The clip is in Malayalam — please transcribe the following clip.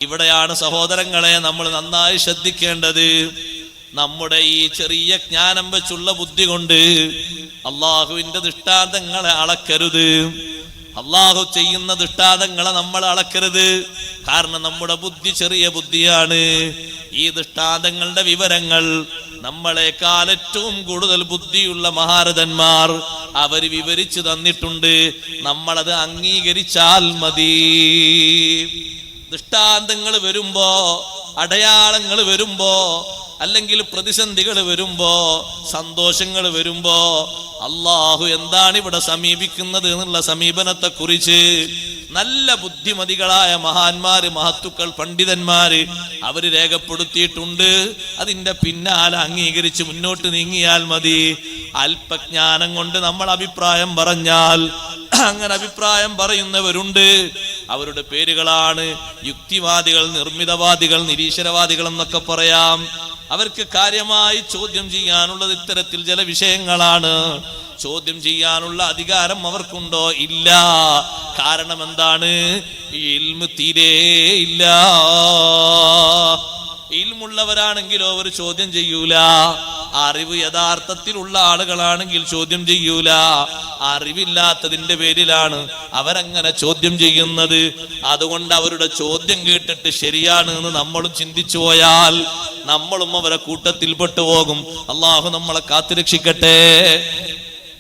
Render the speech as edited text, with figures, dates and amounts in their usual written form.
ഇവിടെയാണ് സഹോദരങ്ങളെ നമ്മൾ നന്നായി ശ്രദ്ധിക്കേണ്ടത്. നമ്മുടെ ഈ ചെറിയ ജ്ഞാനം വെച്ചുള്ള ബുദ്ധി കൊണ്ട് അള്ളാഹുവിന്റെ ദൃഷ്ടാന്തങ്ങളെ അളക്കരുത്. അള്ളാഹു ചെയ്യുന്ന ദൃഷ്ടാന്തങ്ങളെ നമ്മൾ അളക്കരുത്. കാരണം നമ്മുടെ ബുദ്ധി ചെറിയ ബുദ്ധിയാണ്. ഈ ദൃഷ്ടാന്തങ്ങളുടെ വിവരങ്ങൾ നമ്മളെക്കാൾ ഏറ്റവും കൂടുതൽ ബുദ്ധിയുള്ള മഹാരഥന്മാർ അവർ വിവരിച്ചു തന്നിട്ടുണ്ട്. നമ്മളത് അംഗീകരിച്ചാൽ മതി. ദൃഷ്ടാന്തങ്ങൾ വരുമ്പോ, അടയാളങ്ങൾ വരുമ്പോ, അല്ലെങ്കിൽ പ്രതിസന്ധികൾ വരുമ്പോ, സന്തോഷങ്ങൾ വരുമ്പോ അള്ളാഹു എന്താണ് ഇവിടെ സമീപിക്കുന്നത് എന്നുള്ള സമീപനത്തെ കുറിച്ച് നല്ല ബുദ്ധിമതികളായ മഹാന്മാര്, മഹത്തുക്കൾ, പണ്ഡിതന്മാര് അവര് രേഖപ്പെടുത്തിയിട്ടുണ്ട്. അതിന്റെ പിന്നാലെ അംഗീകരിച്ച് മുന്നോട്ട് നീങ്ങിയാൽ മതി. അല്പജ്ഞാനം കൊണ്ട് നമ്മൾ അഭിപ്രായം പറഞ്ഞാൽ, അങ്ങനെ അഭിപ്രായം പറയുന്നവരുണ്ട്. അവരുടെ പേരുകളാണ് യുക്തിവാദികൾ, നിർമ്മിതവാദികൾ, നിരീശ്വരവാദികൾ എന്നൊക്കെ പറയാം. അവർക്ക് കാര്യമായി ചോദ്യം ചെയ്യാനുള്ളത് ഇത്തരത്തിൽ ചില വിഷയങ്ങളാണ്. ചോദ്യം ചെയ്യാനുള്ള അധികാരം അവർക്കുണ്ടോ? ഇല്ല. കാരണം എന്താണ്? ഇൽമ് തീരെ ഇല്ല. ഇൽമുള്ളവരാണെങ്കിലോ അവർ ചോദ്യം ചെയ്യൂല. അറിവ് യഥാർത്ഥത്തിലുള്ള ആളുകളാണെങ്കിൽ ചോദ്യം ചെയ്യൂല. അറിവില്ലാത്തതിന്റെ പേരിലാണ് അവരങ്ങനെ ചോദ്യം ചെയ്യുന്നത്. അതുകൊണ്ട് അവരുടെ ചോദ്യം കേട്ടിട്ട് ശരിയാണ് എന്ന് നമ്മളും ചിന്തിച്ചു പോയാൽ നമ്മളും അവരെ കൂട്ടത്തിൽ പെട്ടുപോകും. അള്ളാഹു നമ്മളെ കാത്തുരക്ഷിക്കട്ടെ.